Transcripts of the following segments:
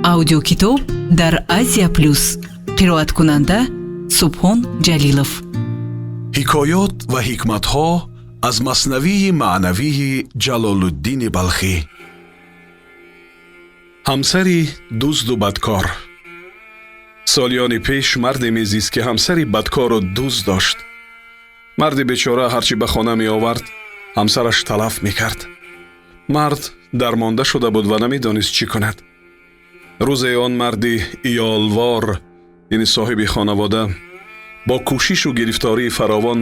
аудиокитоб дар Азия Плюс. қироаткунанда Субҳон Ҷалилов. ҳикоёт ва ҳикматҳо аз маснавии маънавии Ҷалолуддини Балхӣ. ҳамсари дузду бадкор. солиёни пеш марде мезист ки ҳамсари бадкору дузд дошт. марди бечора ҳарчи ба хона меовард, ҳамсараш талаф мекард. мард дармонда шуда буд ва намедонист чӣ кунад. рӯзе он марди иёлвор, яъне соҳиби хонавода, бо кӯшишу гирифтории фаровон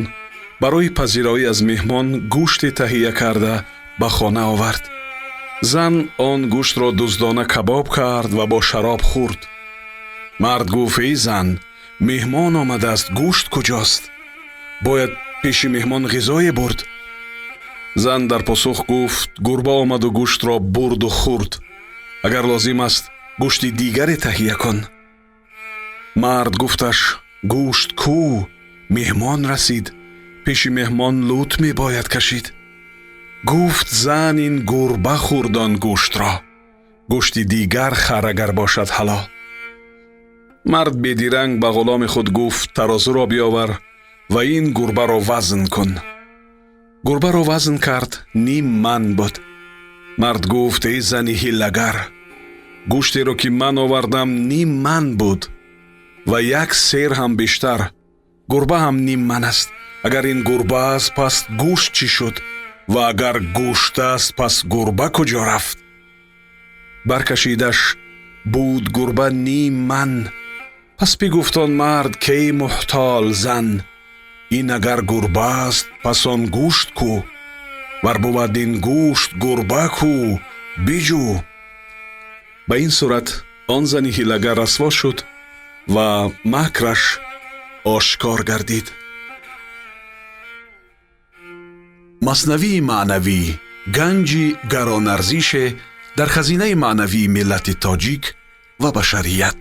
барои пазироӣ аз меҳмон гӯште таҳия карда ба хона овард. зан он гӯштро дуздона кабоб кард ва бо шароб хӯрд. мард гуфт: эй зан, меҳмон омадааст, гӯшт куҷост? бояд пеши меҳмон ғизое бурд. зан дар посух гуфт: гурба омаду гӯштро бурду хӯрд. агар лозим аст, гӯшти дигаре таҳия кун. мард гуфташ: гӯшт кӯ? меҳмон расид, пеши меҳмон лут мебояд кашид. гуфт зан: ин гурба хӯрдон гӯштро, гӯшти дигар хар агар бошад ҳалол. мард бедиранг ба ғуломи худ гуфт: тарозуро биёвар ва ин гурбаро вазн кун. гурбаро вазн кард, ним ман буд. мард гуфт: эй зани ҳилагар, гӯштеро ки ман овардам ним ман буд ва як сер ҳам бештар. гурба ҳам ним ман аст. агар ин гурба аст, пас гӯшт чӣ шуд? ва агар гӯшт аст, пас гурба куҷо рафт? баркашидаш, буд гурба ним ман. пас бигуфт он мард: кей муҳтол зан, ин агар гурба аст, пас он гӯшт кӯ? вар бувад ин гӯшт гурба кӯ? биҷӯ. ба ин сурат он зани ҳилагар расво шуд ва макраш ошкор гардид. маснавии маънавӣ ганҷи гаронарзише дар хазинаи маънавии миллати тоҷик ва башарият.